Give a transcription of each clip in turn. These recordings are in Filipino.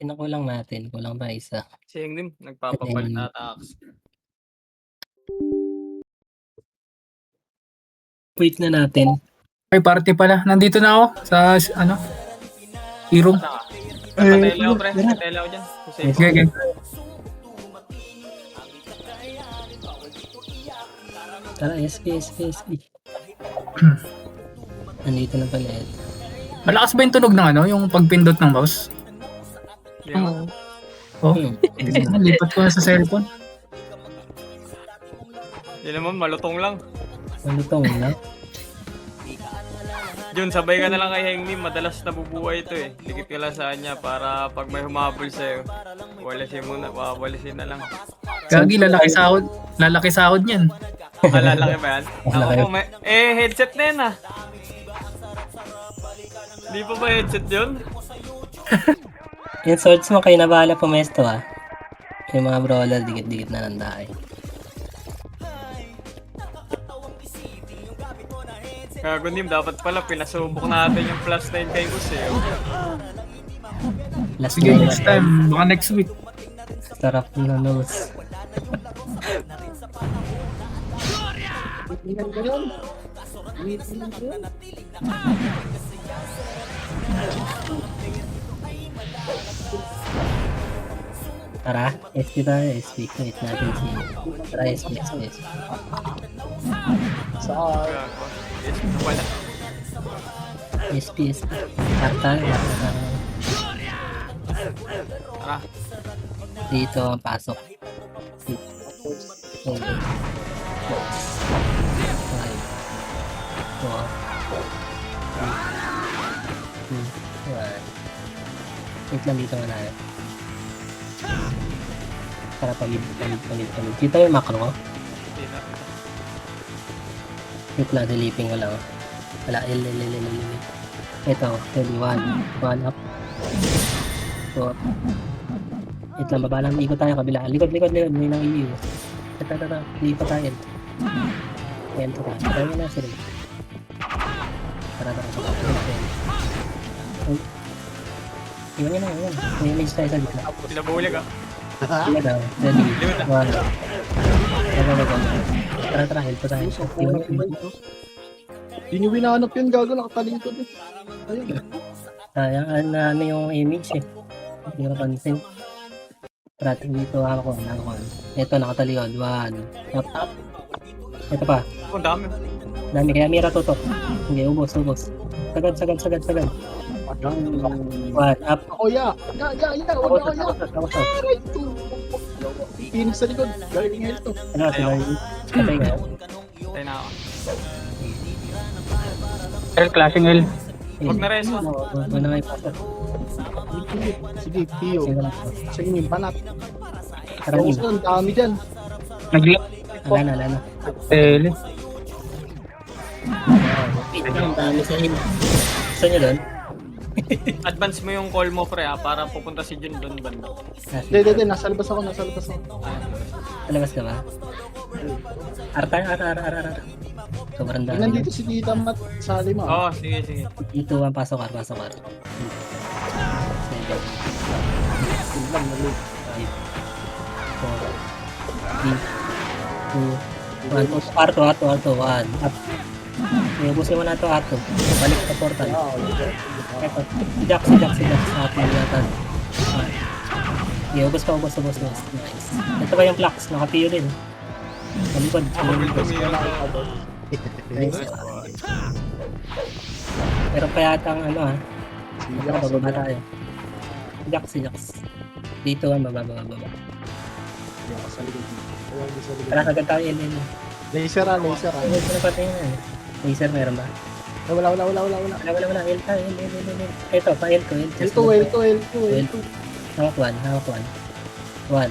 Pinakulang natin, kulang pa isa. Si Englim Then, nagpapapalit ata Axe. wait na natin. Ay, party pala. Nandito na ako sa, ano, room. Asa ka? Nagpatele ako, pre. Tara. Nagpatele ako dyan. Safe Okay, okay. Tara, SP. Nandito na pala ito. Malakas ba yung tunog ng ano, yung pagpindot ng mouse? Di ba? Oh, lipat ko na sa cellphone. Yun naman, malutong lang. Malutong na. Jun, sabay ka na lang kay Hengmi. Madalas nabubuhay ito eh. Dikit ka lang sa kanya para pag may humabol sa'yo, walisin mo na, wawalisin na lang. Gagi, lalaki sahod niyan. Malalaki ba yan? Ako Malaki. po, may... headset na yan ah. Di pa ba headset yun? Yung swords mo kayo na bahala pumesto ah. Yung mga brawler, dikit-dikit na nandahay. Kagundim, dapat pala pinasubok natin yung plus 9 kay Us eh. Last Sige, game. next time. Baka next week. Sarap na nose. Tara, SP tayo, SP. Wait natin si... Tara, SP. Yes, wala. SP. Tara. Tara. Dito ang pasok. Okay. 5, 4, 3, 2, 1. Wait lang dito nga na. Para palit. Kita yung macro ko? Hindi na. Wait lang, silipin ko lang. Wala, L. Ito, 1 up. 2 up. Wait lang, baba lang, ikot tayo kabila. Likod, may nang iyo. Tata, lipat tayo. Ayan, tara. Tara na sila. Tara. Iwan nyo na, iwan. May image tayo sa gitna. Pinabulag ah. Sila daw. Ready. One. Tara, help tayo. Hindi nyo winahanap yun, gago, nakatalikod eh. Ayun. Sayang, ano yung image eh. Hindi ko napansin. Tara, dito ako. Ito, nakatalikod. 1. Up. Ito pa. Oh, dami. Dami, kaya mira tutok. Hindi, ubos. Sagad. 1. Up. Ako, ya. Huwag ako, ya. Ako. Aray, to. Pinig sa likod. Galing nga ito. Ano kasi ba? Patay nga. Tayo na ako. L, clashing L. Huwag na reso. Huwag na may pasok. Sige, Pio. Sige lang. Sige, yung panat. Tara, Tapos Nim. nun, dami dyan. Nag-lock. Wala na. L. Ang dami sa Nim. Gusto nyo doon? Advance mo yung call mo pre ah, para pupunta si Jun doon banda. Hindi, nasa labas ako. Palabas ka ba? Ar. Sobrang dami. Nandito si Tita Mat, sali mo. Oo, sige. Dito ang pasok. 7. 5, 4, 3, 2, 1. Arto. 1. Up. Ubusin mo na ito, Arto. Balik sa portal. Ito. Si Jax. Ating yatan. Ubus pa. Nice. Ito ba yung Flax? Nakapiyo din. Malikod. Nice. Meron pa yata ang ano ha. Bababa tayo. Si Jax. Dito ang bababa. Sa likod. Tara, agad tayo. Laser ah. Ito na pati yun. Laser meron ba? Wala. Wala. L tayo. Ito, pa L to. L2. Hawak 1. 1.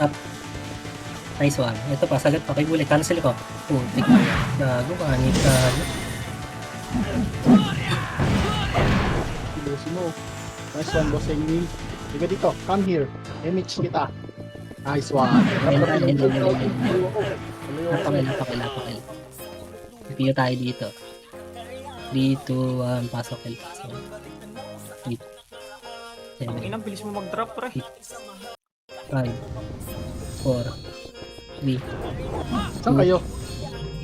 Up. Nice one. Ito pa, sagat pa. Kay Bullet. Cancel ko. Putik. Gago ka. Pilusin mo. Nice one, boss Amy. Diba dito? Come here. Image kita. Nice one. Napakil. Piyo tayo dito. 3, 2, 1. Pasok. Dito. Ang inang bilis mo mag-drop, pre. 5, 4, 3, Saan kayo?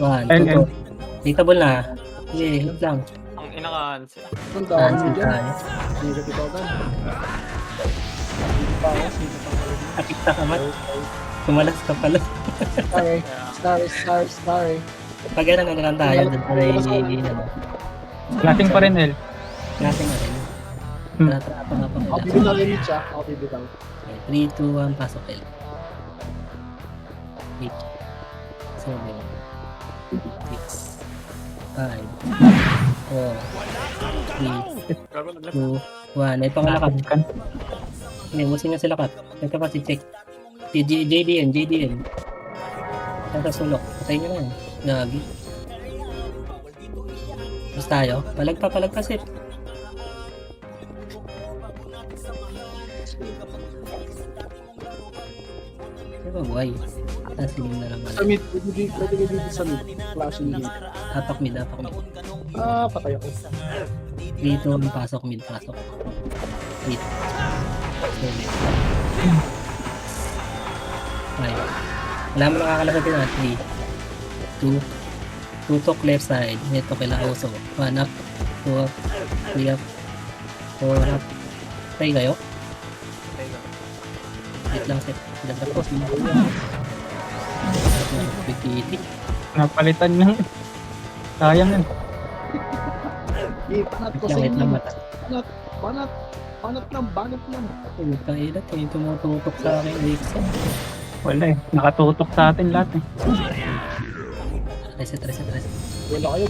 1. And- Tutok. Dictable na. Sige, hit lang. Ang ina-cancel. Saan daan Cancel mo dyan? tayo. Negative ako gan. Hindi pa ako. Hindi pa ako. Nakita ka man. Tumalas ka pala. Sorry. Kaya, Sorry. Pag ganun, ano lang tayo. Doon tayo ano. Lasing pa rin, El. Natin na rin. Hmm. Trapa nga pa Ako pala. bibitaw yung Mitch ah. Ako bibitaw. 3, 2, 1, pasok L. 8, 7, 6, 5, 4, 3, gago naglag. 2, 1. Ito nga lakat. Kan. Hindi, musin nga sila kat. Ito pa si check. Si JDN. Saan sa sulok? Patay nyo na yan. Gagi. Tapos tayo. Palag pa sit. Ano ba buhay? Tasin na lang. Sa mid. Pwede ka dito sa mid. Flashing mid. Apak mid. Ah, patay ako. Dito, pasok mid. 8. 7. Wala mo nakakalasatin na. 3, 2, tutok left side. Ito kila Oso. 1 up, 2 up, 3 up, 4 up. Try kayo? Wait lang set. Ganda po. Bigiti. Napalitan lang. Sayang yan. Panat ko sa Wait lang inyo. mata. Banat lang. Putang ina. Yung tumututok sa akin. Dixon. Wala eh. Nakatutok sa atin lahat eh. Reset. Buwelo kayo.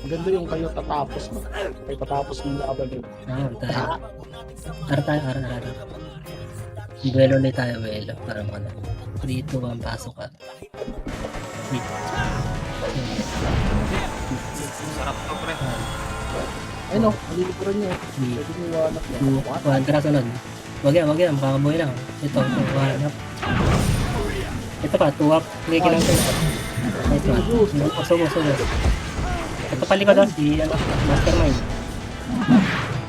Ang ganda yung kayo tatapos mo. Kayo tatapos ng laban yun. Tayo. Ara. Duelo ulit tayo, duelo. Para mga 3, 2, 1, pasok ka. 3, Sarap to, pre. Ay no, nalilipuran nyo. 3, Pwede nyo wanap yan. 2, 1, tara sunod. Wag yan, makakabuhay lang. Ito, 1 up. Ito pa, 2 up. Hindi kinang ito. Sumo. Ito palikod daw, si Mastermind.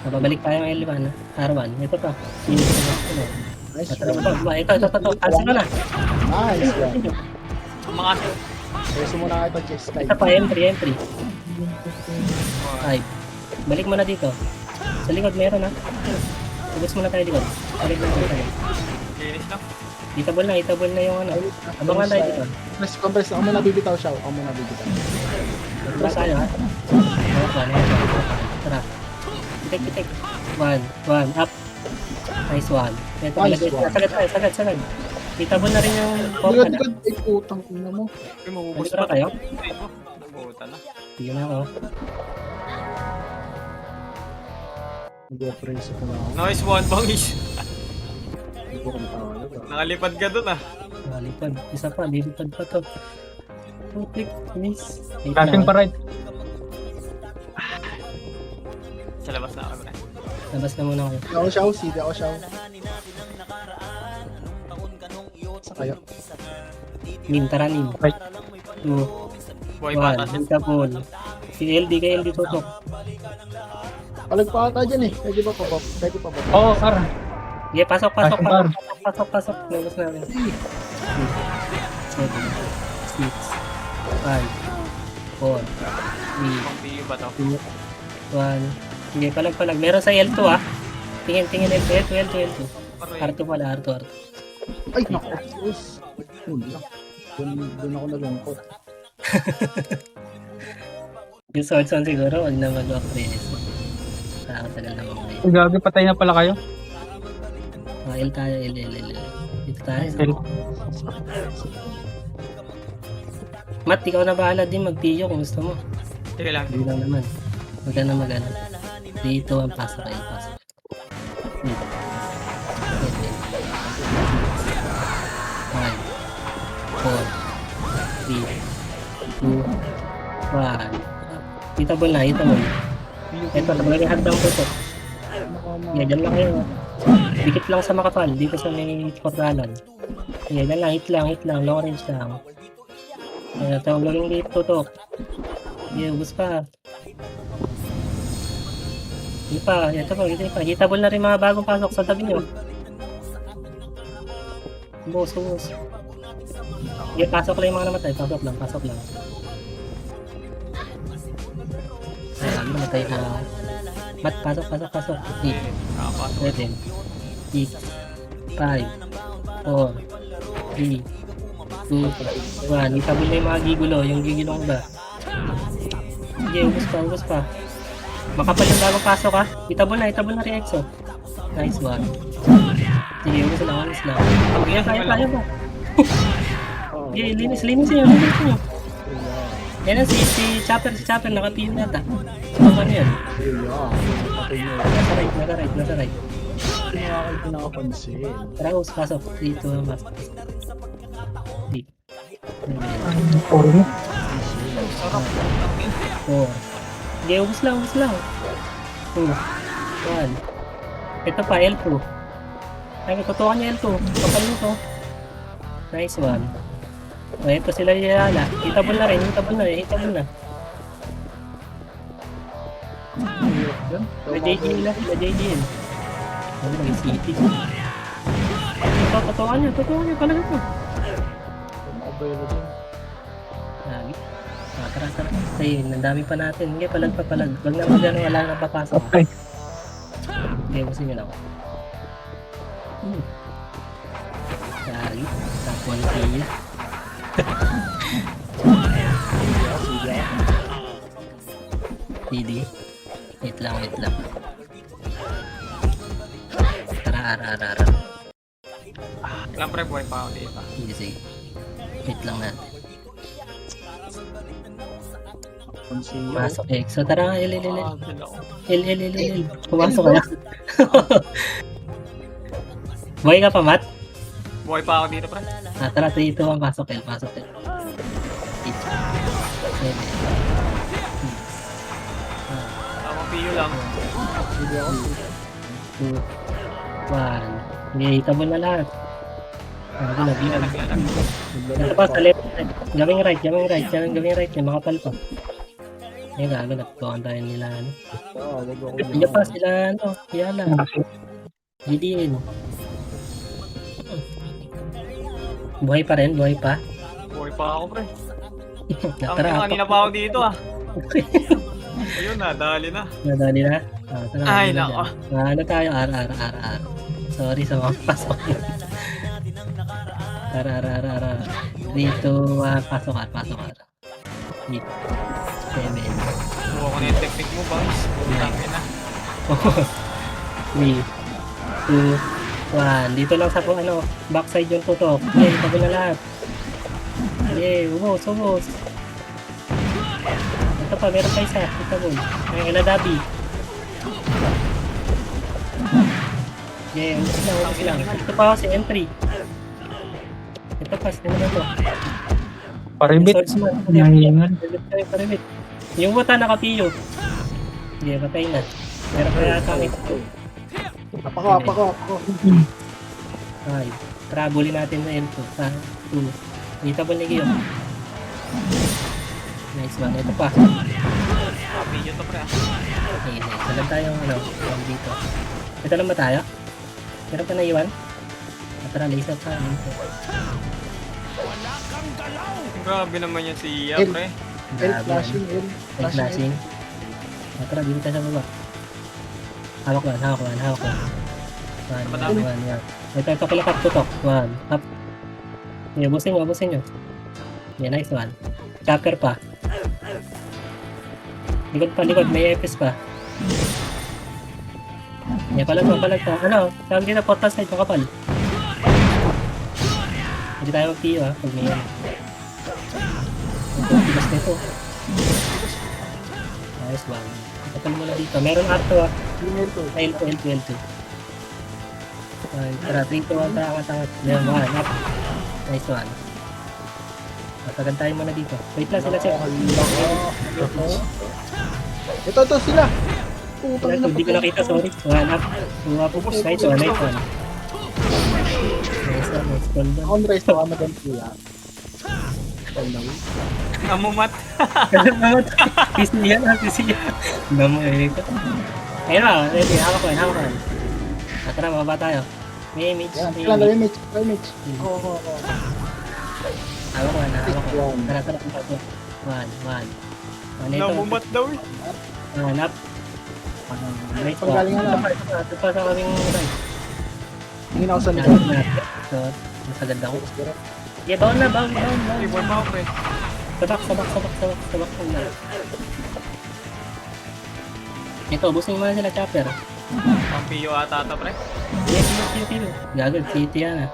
Babalik tayo ng L1, R1. Ito pa. Nice Ito. one. Cancel ka na. Nice one. Mga Pweso mo na kayo chest Ito pa, entry. 5. Balik mo na dito. Sa likod meron ha. Ubus mo na tayo likod. Balik mo na tayo. linis lang. Itable na yung ano. Abangan tayo dito. Compress, ako muna bibitaw siya. Tara tayo ha. Tara. Pitik. 1, up. Nice one. Ito, Nice one. sagad. Itable na rin yung Likod, pop. ay putang ina mo. Uy, mabubus Balik na kayo? Nabuta na. Sige na ako. Nag-operace ko na ako. Nice one, bangis. Hindi ko kumatawa. Nakalipad ka dun, ah. Lipad. Isa pa, lilipad pa to. Click, miss. Lasing pa right. Sa labas na ako, pre. Labas na muna ako. Hindi ako siyaw. Sa kayo. Tara nin. Right. 2, Buhay bata 1. siya. Itapol. Si LD kay LD tutok. Palag pa ata dyan eh. Pwede pa pa. Oo, Ar. Sige, pasok. Lasing pa. Pasok. Labas namin. 7, 6, 5, 4, 3, Pang PU ba to? 2, 1. Sige, palag. Meron sa L2 ah. Tingin L2. Aray. R2 pala, R2. Ay, naku. Diyos. Doon ako nalungkot. Yung sword song siguro, wag na mag-oppress. Nakakatagal na mga ngayon. Gagi, patay na pala kayo. L tayo, L. Dito tayo. El. Matt, ikaw na bahala din mag-tiyo kung gusto mo. Sige lang. Hindi lang naman. Huwag ka na mag-ano. Dito ang pasok kayo. Dito. 7, 5, 4, 3, 2, 1. Itable na. Ito, naglagay hagdang puto. Yan, dyan lang kayo. Dikit lang sa makapal. Dito sa may portalan. Yan, dyan lang. Hit lang. Long range lang. Ayan, ito, laging dito tutok. Yan, ubus pa. Hindi pa, ito pa. Hitable na rin mga bagong pasok sa tabi nyo. Ubos. Sige, pasok lang yung mga namatay. Pasok lang. Ayan, namatay na. Pasok. 8, Okay, nakapasok. 7, 6, 5, 4, 3, 2, 1. Hitable na yung mga gigulo. Yung gigilong ba? Sige, ubos pa. Makapal yung bagong pasok ha. Hitable na Riexo. Nice one. Sige, ubos lang. Kaya ba? Sige, linis nyo. Yan na, si Chopper, nakapili na ata. Ano yan? Nasa right. Hindi nga ako pinakapansin. Tara, pasok. 3, 2, 1, pasok. 3. Puro mo. 4. Sige, ubos lang. 2, 1. Ito pa, L2. Ay, tutukan niya L2. Kapal mo to. Nice one. O, ito sila yala. Hitable na. May JGL na. Ano naging city? Ito, tutukan niya. Palaga to. Lagi. Tara. Ayun, ang dami pa natin. Hindi, palag. Wag na magano, wala na papasok. Okay. Hindi, gusto nyo lang. Lagi. Tapos siya. Didi. Wait lang. Tara. Lang pre, buhay pa ako dito. Sige. Wait lang natin. Pansin Pasok X. So tara, L. Sila ko. Pumasok ka na. Buhay ka pa, Matt? Buhay pa ako dito pre. Tara, 3, 2, 1, pasok L. 8, 7, Tamang piyo lang. 2, 1. Hindi, hitable na lahat. Naglag. Ito pa, sa left. Gawing right. May makapal pa. Ngayon, gago, nagtukan tayo nila, ano. Hindi pa sila, ano, yala. GDN. Buhay pa rin. Buhay pa ako pre. Tara, Kanina pa ako dito ah. Ayun na, dali na. nadali na. Tara, Ay, ano nako. dyan? Ano tayo? R. Sorry sa mga pasok. R. Dito, pasok R. 8, 7. Buha ko na yung technique mo, Bangs. Tangin na. 3, 2, 1. Dito lang sa backside yung tutok. Okay, tabi na lahat. Okay, ubos. Ito pa, meron pa isa. Ito mo. Ay, Eladabi. Okay, ubos lang. Ito pa ako si M3. Ito pa, sino na to? Paribit. Swordsman. Nangingan. Paribit. Yung buta nakapiyo. Sige, patay na. Meron pa yata may Apako. ay, trabulin natin na L2. 2. Hitable ni Gio. Nice one. Ito pa. Piyo to pre ah. Okay, nice. Salag tayong dito. Ito lang ba tayo? Meron pa na iwan? Tara, laser pa. Grabe naman yan si Iya L. pre. L flashing. Ay, flashing. Tara, dito tayo sa baba. Hawak ko. 1. Ito, kilakat ko to. 1. Up. Okay, ubusin nyo. Yeah, nice one. Chopper pa. Likod. May EPS pa. Yeah, palag pa. Ano? Tawag dito, portal side, makapal. Hindi tayo mag-PO ha, pag may yan. Ito, tigas nito. Nice one. Kapal mo na dito. Meron R2 ha. L2. Tara, 3, 2, 1, angat. Meron 1, up. Nice one. Matagantahin mo na dito. Wait lang sila, sir. Ito sila. Putang ina. Hindi ko nakita, sorry. 1 up. 2 up. Nice one. Nice one, nice call doon. On race to Amadan Kuya. Amumat. PC yan. Namu eh. Ayun na, ready. Hawak ko yan, hawak ko yan. Tara, mababa tayo. May image, Yan, may kailan image. image. Oo. Hawak ko yan, hawak ko. One. Tara, tara, tara. One. One ito. Namumat daw eh. Hanap. Right Pang galing na. Ito pa sa kaming right. Tingin ako sa Yan, likod. yan. So, masagad ako. Yeah, baon na. Ibon pa ako pre. Sabak. Ito, ubusin mo na sila, chopper. Ang piyo ata ata pre. Pilo. Gagod, city yan ah.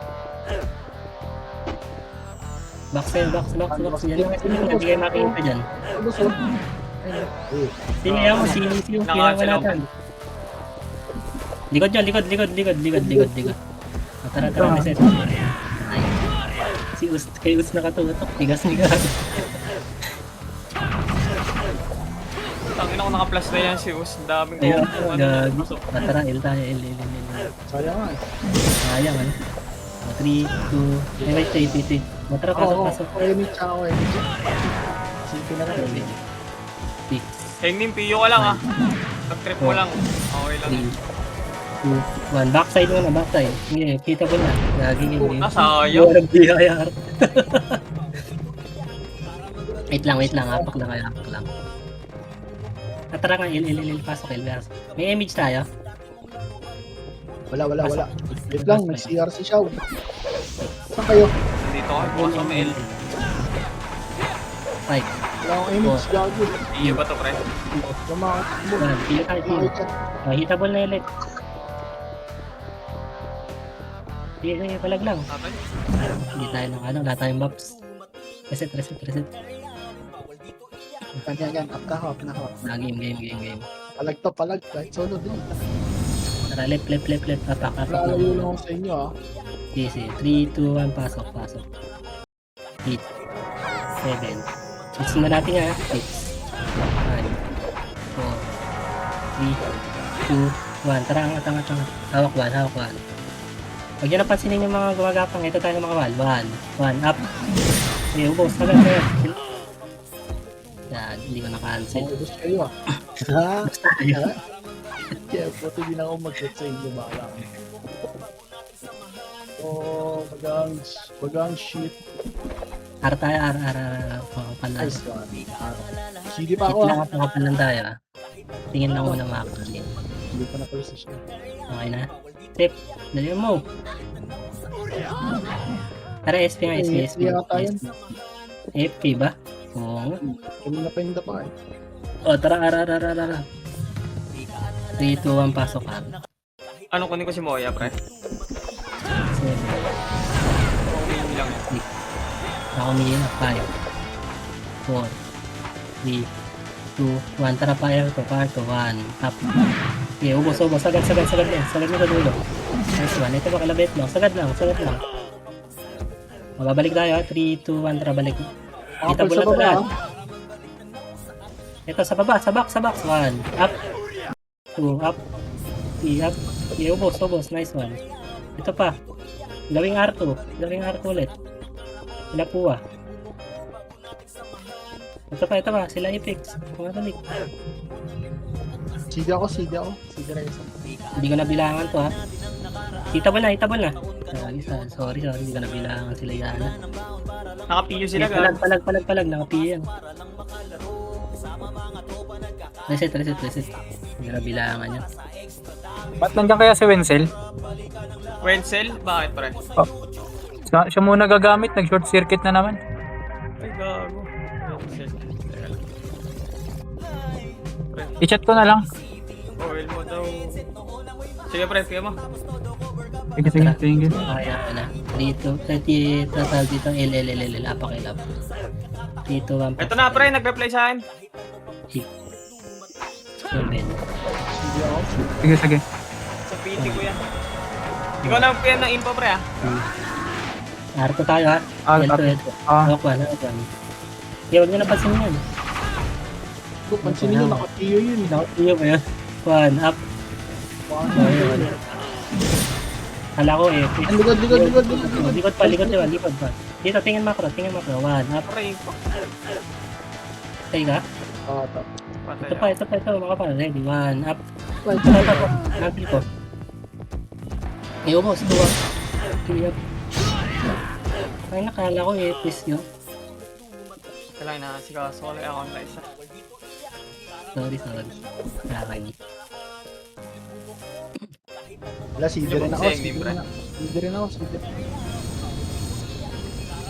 Box. Yan lang, hindi kayo makikita dyan. Lusot. Siniyaw mo, kailangan ko natin. Likod dyan, likod. Tara, reset. Kay Us nakatutok, tigas ni Gago. Tangina ko naka-plus na yan si Us. Ang daming Ayun, ko. Gago. Tara, L tayo, L. Sayang nga. Sayang, ano? 3, 2, wait. Tara, pasok. Image ako, image. Sige na rin. 6, Hengnim, piyo ka lang ah. Pag-trip mo lang. Okay lang. 3, 2, 1. Backside mo na, backside. Hindi, kita ko na. Gaging yun. Puta, sayang. Walang BIR. Wait lang. Apak lang. Tara nga, L. Pasok, L. May image tayo. Wala. Wait lang, may CR si Shaw. Saan kayo? Dito ako. Bukas sa mail. 5. Wala akong image, gago. Piyo ba to pre? Lumakot mo. Pili tayo, pili. Hitable na ulit. Sige, palag lang. Tatay? Hindi tayo ng wala tayong maps. Reset. Yan. Up na ako. Game. Palag. Kahit solo din. Tara, left. Apak. Lalayo lang ako sa inyo, ah. Easy. 3, 2, 1, pasok. 8, 7. Fix na natin nga. 6, 5, 4, 3, 2, 1. Tara, angat. Hawak 1. Huwag nyo napansinin yung mga gumagapang. Ito tayo ng mga wall. 1, up. Okay, ubos. Agad. Yan, hindi ko na-cancel. Ubus kayo, ah. Ha? Basta tayo. Kaya buti din ako mag-get sa inyo, baka. Oh, bagang shit. Ar tayo, ar. Pala. Nice one. Sige pa ako, ah. Makapal lang tayo. Tingin lang muna makakali. Hindi pa na-pala sa siya. Okay na. Tip. Dali mo. Tara, SP nga, SP. yata yun. FP ba? Oo. Kami na pa yung dapa, eh. O, tara. 3, 2, 1, pasok ka. Ano kunin ko si Moya pre? 7. Umihingi lang yan. Ako umihin. 5, 4, 3, 2, 1. Tara, fire to. 1. Up. Okay, ubos. Sagad mo sa dulo. Nice one. Ito ba kalabit lang? Sagad lang. Mababalik tayo. 3, 2, 1. Tara, balik. Kita Apple sa bulat baba, ulit. ah. Ito sa baba, sa box. 1. Up. 2. Up. 3. Up. Okay, ubos. Nice one. Ito pa. Gawing R2 ulit. Sila Pua. Ito pa. Sila Apex. Kumabalik. Sige ako. Sige na isa. Hindi ko nabilangan to ha. Hitable na. Sorry. Hindi ko nabilangan sila Yana. Naka-piyo sila ga. Palag. Nakapiyo yan. Reset. Hindi ko nabilangan yan. Ba't nandiyan kaya si Wenzel? Wenzel? Bakit pre? Siya muna gagamit, nag-short circuit na naman. Ay gago. Wenzel. Teka lang. Pre, I-chat ko na lang. oil mo daw. Sige pre, kaya mo. Sige, thank you. Kaya ka na. Dito, total dito, L, apakilap. Dito, 1, Ito na pre, nag-reply sa akin. 8, 7, Sige ako. Sige. Sa PT ko yan. Ikaw na PM ng info pre ah. R2 tayo ha. L2. Hawak 1. Kaya huwag nyo napansin yan. Kung pansinin nyo, nakatiyo yun. Nakapiyo ba yan? 1, up. Kala ko eh. Ang likod. Likod pa. Dito, tingin macro. 1, up. Pre, Stay ka. Ah, Patay Ito pa, ito pa, ito. Mga pa. Ready, one, up. Well, Ito, ito, ito. Natin ko. Ay, ubos. Tuwa. Okay, up. Ay, nakala ko epis yun. Kailangan na sigaso ko lang ako na isa. Sorry. Nakakagi. wala, CD rin ako. Sing, CD libre. rin ako. CD rin ako. CD.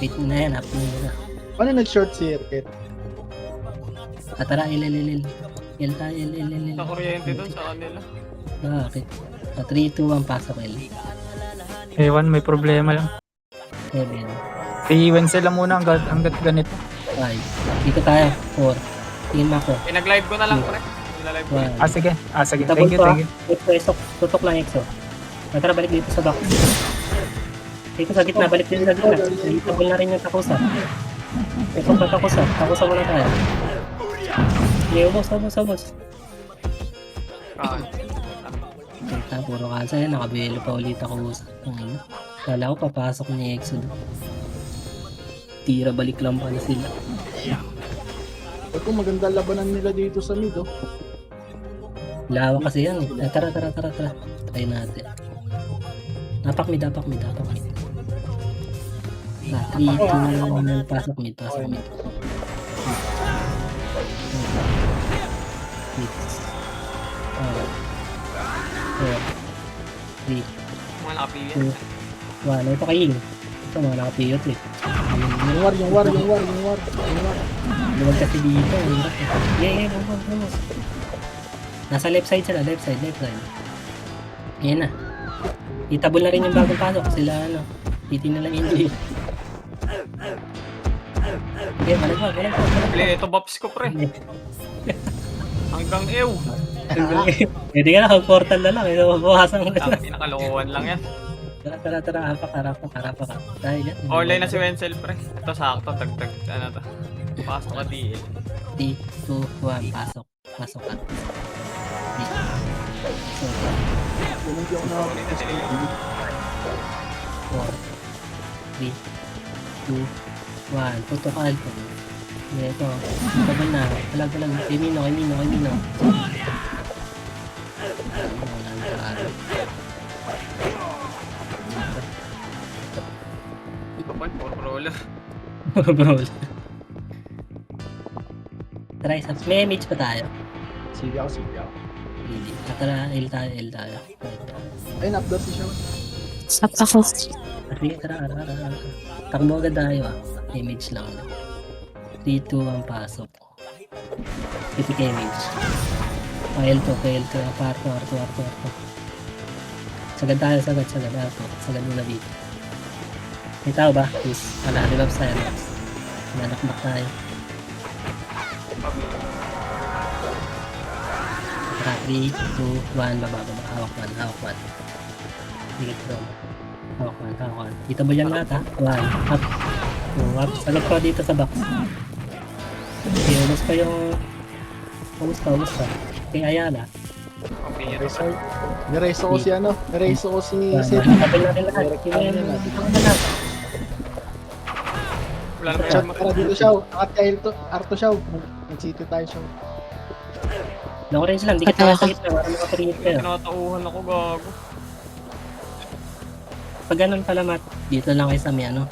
Wait mo na yan, up mo na. Ano nag-short circuit? Tara, il. Il tayo, il. Sa kuryente doon sa kanila. Bakit? 3, 2, 1, pasok, il. Ewan, may problema lang. 7, Iiwan sila muna hanggat ganito. 5. Dito tayo, 4. Tingin mo ako. Pinag-live ko na lang, pre. Pinag-live ko. 1. Sige. Sige. Double Thank you, to, thank you. Exo, tutok lang exo. Tara, balik dito sa box. Dito sa gitna, balik dito sa gitna. Itabol na rin yung takusa. Ito pa takusa. Takusa muna tayo. Okay, ubos. Ah, Kita, puro kansa yan. Nakabelo pa ulit ako sa ano. Kala ko papasok ni Exo doon. Tira, balik lang pala sila. Ito maganda labanan nila dito sa mid, oh. Lawa kasi yan eh. Tara. Try natin. Dapak mid. 3, 2, 1, pasok mid. 6, 5, 4, 3, mga nakapili. 2, 1. Ito kayo. Ito mga nakapiyot eh. Yung war. Luwag kasi dito. Yeah, vamos. Nasa left side sila, left side. Ayan na. Itabol na rin yung bagong pasok. Sila ano, titi na lang injury. Okay, balagwag. Pili, ito bops ko, pre. Hanggang ew. Pwede ka na, kag-portal na lang. Ito, mabawasan ko na. Ang pinakalokohan lang yan. Tara. Harap ka. Dahil yan. Online na si Wenzel, pre. Ito sakto, tagtag. Ano to? Pasok ka DL. 3, 2, 1, pasok. Pasok ka. 3, so, Yung hindi ako Kunin na sila yun. 4, 3, 2, 1. Protocol ko. Ito. Tabal na. Talag. Kay Mino. Ito pa, for roller. Bro. Try sa... May image pa tayo. Sige ako. Hindi. Tara, L tayo. Ayun, updoor si Sean. Up ako. Sige, tara. Takbo agad tayo ah. Image lang. 3, 2, 1, pasok. Pitik image. File to. Parto. Sagad tayo. Sagad muna dito. May tao ba? Please. Wala, revive tayo. Manakbak tayo. Tara, 3, 2, 1, baba. Hawak 1. Dikit bro. Hawak 1. Dito ba yan lahat ha? 1, up. 2, up. Sagot ko dito sa box. Okay, umus pa yung... Umus pa. Kay Ayala. Okay, yun. Nireso ko si Seth. Nakabal natin lahat. Wala naman Siya, yan. makara dito siya. Angat kay Arto siya. Nag-city tayo siya. Long range lang, dikit na sa gitna. Para makaparingit kayo. Tinatauhan ako, gago. Pag ganun pala mat, dito lang kayo sa may ano.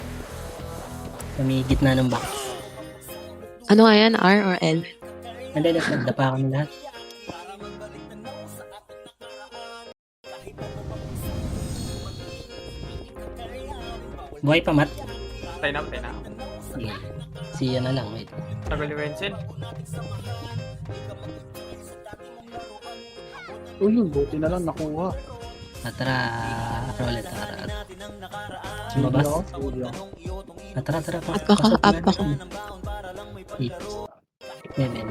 Sa may gitna ng box. Ano nga yan? R or L? Hindi, nagdapa kami lahat. Buhay pa mat? Patay na. Sige. Siya na lang, wait. Tagal ni Wenzel. Yun, buti na lang nakuha. Tara, roll it, tara. Sige Lumabas. ako. Tara, Up ako. 8, 7,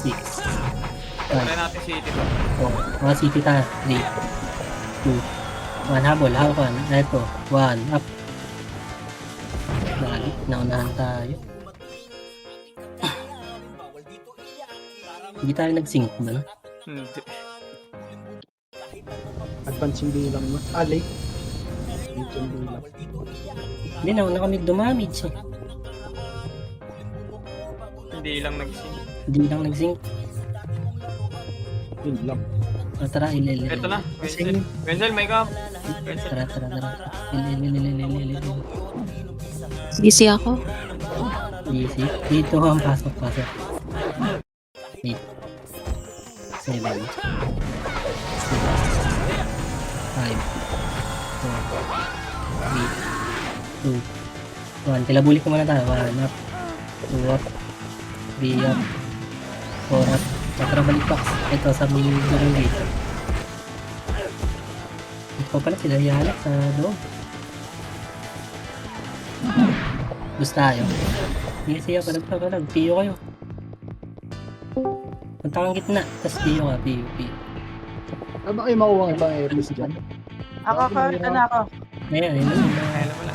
6, Try natin si Tito. 4. Mga city tayo. 3, 2, 1. Habol. Ito. 1. Up. Lagi. Naunahan tayo. Hindi tayo nag-sync ba? No? Hindi. Advance yung bilang mo. Late. Late yung bilang. Hindi, nauna kami dumamage eh. Hindi lang nag-sync. Hindi lang nag-sync. Yun lang. Tara, Ito na. Wenzel. Wenzel, may ka. Wenzel. Tara. Busy ako. Easy. Dito ang pasok. 8, 7, 6, 5, 4, 3, 2, 1. Kilabulik ko muna tayo. 1 up, 2 up, 3 up, 4 up. Tara, balik box. Ito sa mga durong gate. Ikaw pala sila hihalak sa loob. Gusto tayo. Sige siya, palag. Piyo kayo. Punta kang gitna, tapos piyo ka, piyo. Ano ba kayo makuha ang ibang airless dyan? Ako, ito na ako. Ayan. Kaya wala.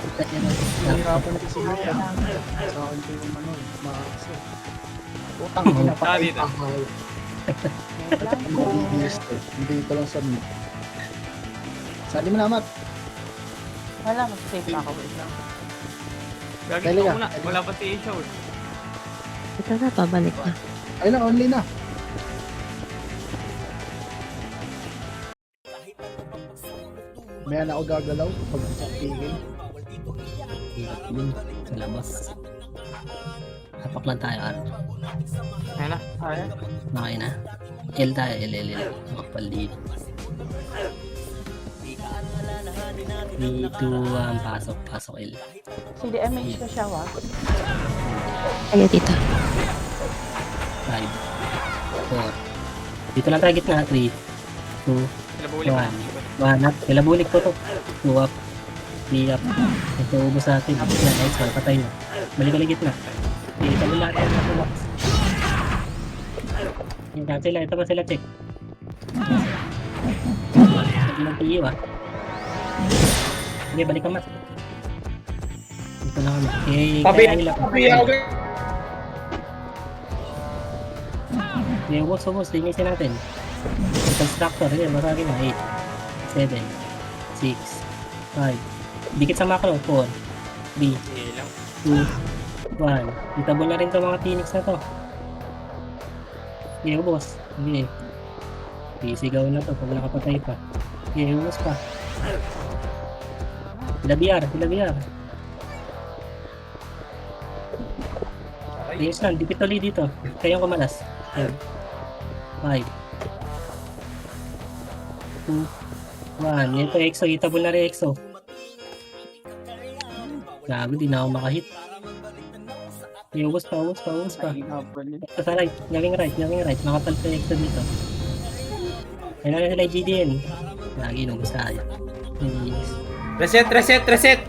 Nahirapan kasi yun. Sa akin ko yung ano, makakasya. Utang ina pa Dito. kayo. Hindi ito lang sa mid. Sali mo na, Mat. Wala, mag-save na ako. Wait lang. Gagi Dali ko ka. muna. Wala pa si Ishaw. Ito na, pabalik na. Ayun na, only na. May ako gagalaw pag sa pigil. Hirap yun sa labas. Hapak lang tayo, Ar. Ayan na. Alright. Okay na. L tayo, L. Makapal dito. 3, 2, 1, pasok L. CDMH na siya, wa? Kaya dito. 5, 4. Dito lang tayo gitna. 3, 2, Pinabuli ko. 1 up. Kilabulik ko to. 2 up. 3 up. Ito ubos natin. Nice one. Patay na. Balik gitna. Dito mo natin ang mga box. Yung sila. Ito pa sila check. Sabi ng PU ah. Sige, balik ka mas. Dito na kami. Papi, Papi ako. Okay, ubos. Linisin natin. Yung constructor. Sige, masagin na. 8, 7, 6, 5. Dikit sa macro. 4, 3, Ilaw. 2, 1. Itabon na rin to mga Phoenix na to. Sige, ubos. Sige. Sisigaw na to pag nakapatay pa. Sige, ubos pa. Sila BR. Ayos lang, dikit ulit dito. Kayong kumalas. 5, 2, 1. Ito EXO, itabon na rin EXO. Gago, di na ako makahit. Okay, ubos pa. Ito sa right, gawing right. Nakapal sa EXO dito. Ayun na sila GDN. Lagi nung gusto tayo. Reset. Reset.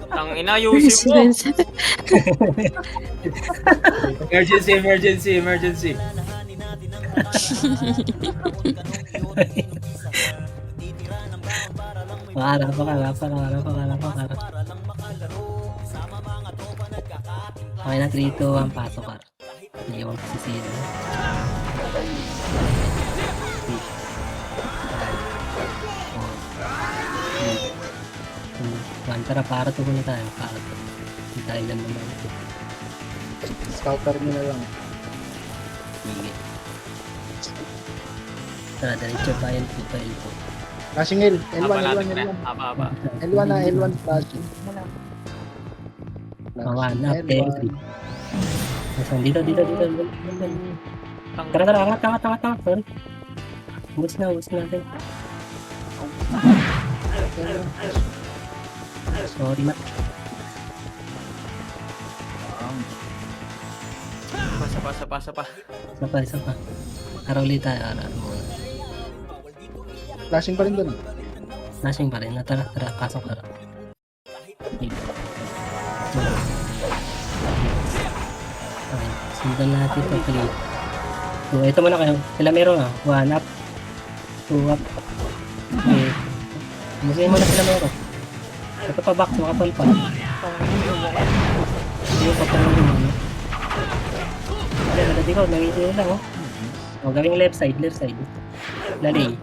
Ang inayusin mo. Emergency. Harap ka. Okay na, 3, 2, 1, pasok ka. Iiwan ko si Sino. 1, tara, para to muna tayo. Hindi tayo lang naman. Scouter nyo na lang. Sige. Tara, diretso tayo pa L2. Flashing L. Haba L1. natin na. Haba. L1 na, L1 flashing. Wala. 1 up, 10, 3. Dito. Tang- Tara, angat. Sorry. Ubus na natin. Sorry, Mat. Pasa pa. Isa pa. Araw ulit tayo. Flashing pa rin dun. Nashing pa rin. Tara, pasok ka. Okay, sundan natin ito. So, ito muna kayo. Sila meron 1 up. 2 up. Okay. Musayin mo na sila meron. Ito pa box, makapal pa. Yung papalong naman. Dito, nangiti lang gawing left side. Lalay.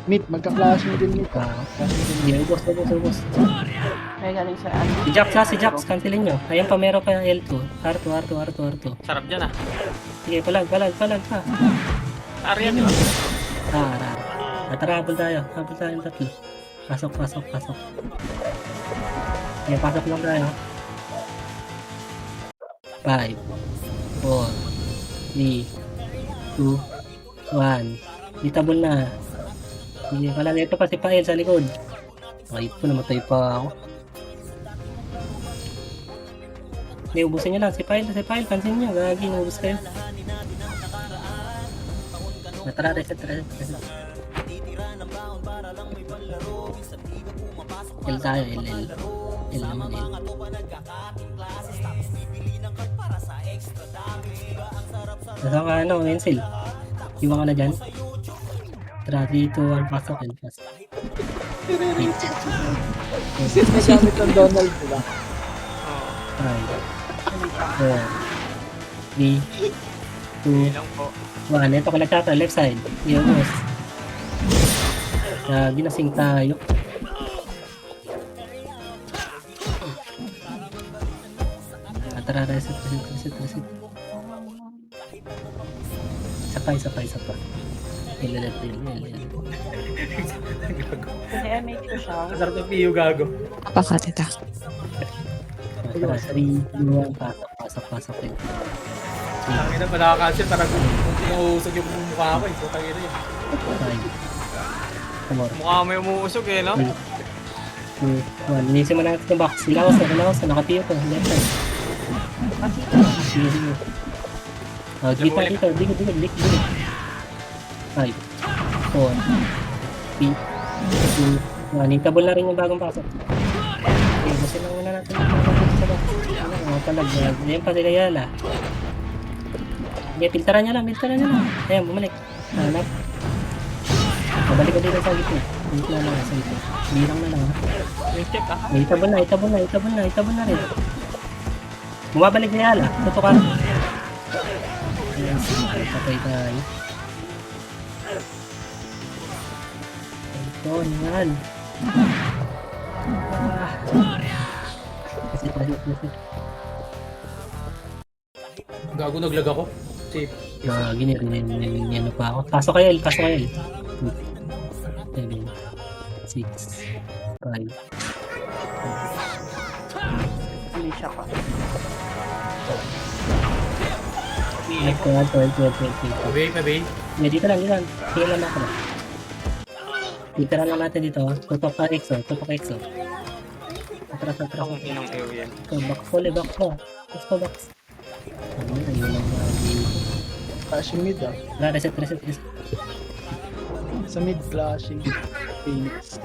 Meet, magka-clash mo din meet. Clash mo din. Hindi, ubos. May galing sa ano. Si Jax, cancelin nyo. Ayan pa, meron pa yung L2. R2. Sarap dyan ah. Sige, palag pa. Ariyan, di ba? Tara, habol tayo yung tatlo. Pasok. Sige, pasok lang tayo. 5, 4, 3, 2, 1. Ditable na. Sige, pala ito pa si Pael sa likod. Ay po, namatay pa ako. Hindi, ubusin nyo lang. Si Pael, pansin nyo. Gagi, naubos kayo. Tara, reset. L tayo, L naman, L. Nasa ka, Wensil? Iwan ka na dyan? Tara, dito, pasok, L, pasok. Since may gamit ng Donald, diba? 5, 4, 3, 2, Ilang po. 1. Ito ka chata, left side. Yung boss. Ginasing tayo. Tara, reset. Isa pa. L. Kasi MH ko siya. Masarap ng piyo gago. Apa ka, tita? Tara, 3, 2, 1, pasok. Tangin na, palaka-cancel. Parang kung pinuusog yung mukha ko eh. So, tangin na yun. 5, 4, Mukha mo yung umuusog eh, no? 3, 2, 1. Inisin mo natin yung box. Hilawas na. Nakatiyo ko. Left side. Sige. Dito. Dik. 5, 4, 3, 2, 1. Hitable na rin yung bagong pasok. Okay, busin lang muna natin yung mga pasok sa box. Mga palag. Ayan pa sila Yala. Okay, filteran nyo lang. Ayan, bumalik. Hanap. Babalik ko dito sa gitna. Gitna lang sa gitna. Bilang na lang ha. Yung check ah. Hitable na rin. Bumabalik na Yala. Tutukan. Ayan, patay tayo. Ito, yan. Kasi. Gago, naglag ako. Safe. Ano pa ako. Pasok kayo, 2, 7, 6, 5. Hindi siya pa. 12. Pabay. Dito lang. Sige lang ako. Titira lang natin dito. Tutok ka EXO. Atras. Akong inang ew yan. Box mo. Box. Ayun lang lagi. Flashing mid, ah. Reset. Sa mid, flashing. Phoenix.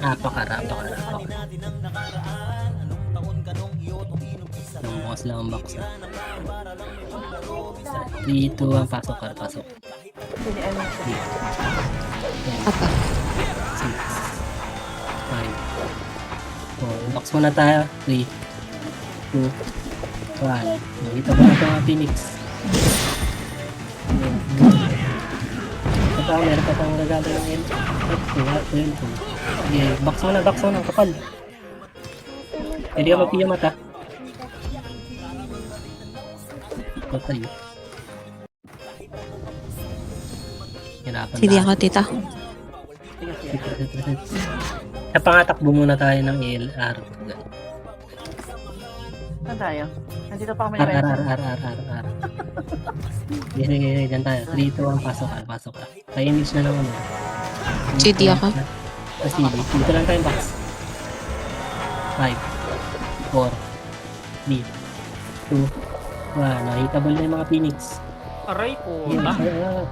Napakara. Bukas lang ang box. 3, 2, 1. Pasok. Hindi MH ko. apa? 6, 5, 4. Box muna tayo. 3, 2, 1. Nakita mo na ito mga Phoenix. Meron pa pang regalo ng L. Okay, box muna. Kapal. Pwede ka magpiyo mata. Patay. Hirapan Hindi tayo. ako, tita. Sa pangatakbo muna tayo ng LR. Saan tayo? Nandito pa kami R. na Sige, dyan tayo. 3, 2, 1, pasok ka. Tayo image na lang ano. CD ako. CD. Dito lang tayo box. 5, 4, 3, 2, 1. Nakitable na yung mga Phoenix. Aray po.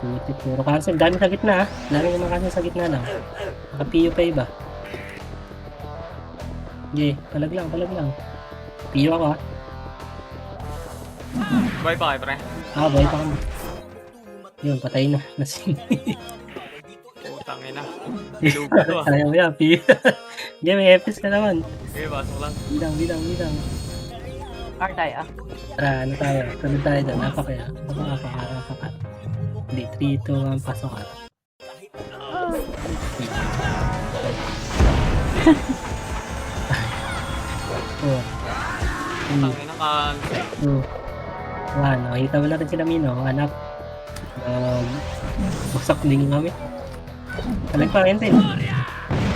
Putik. Puro cancel. Dami sa gitna. Dami yung mga cancel sa gitna lang. Naka-PU pa iba. Okay, palag lang. PU ako ha. Bye pa kayo, pre. Boy pa kami. Yun, patay na. Nasing. Putang ina. Lugo to ah. Ayaw mo yan, PU. Hindi, may FS ka naman. Okay, pasok lang. Bilang. R tayo. Tara, ano tayo? Sunod tayo doon. Napakaya. Napaka. Hindi, 3, 2, 1, pasok ka. Oh. Tangin na kan. 2, 1. Nakita mo natin sila Mino. Anak. Buksak din kami. Talagpakin din. Tayo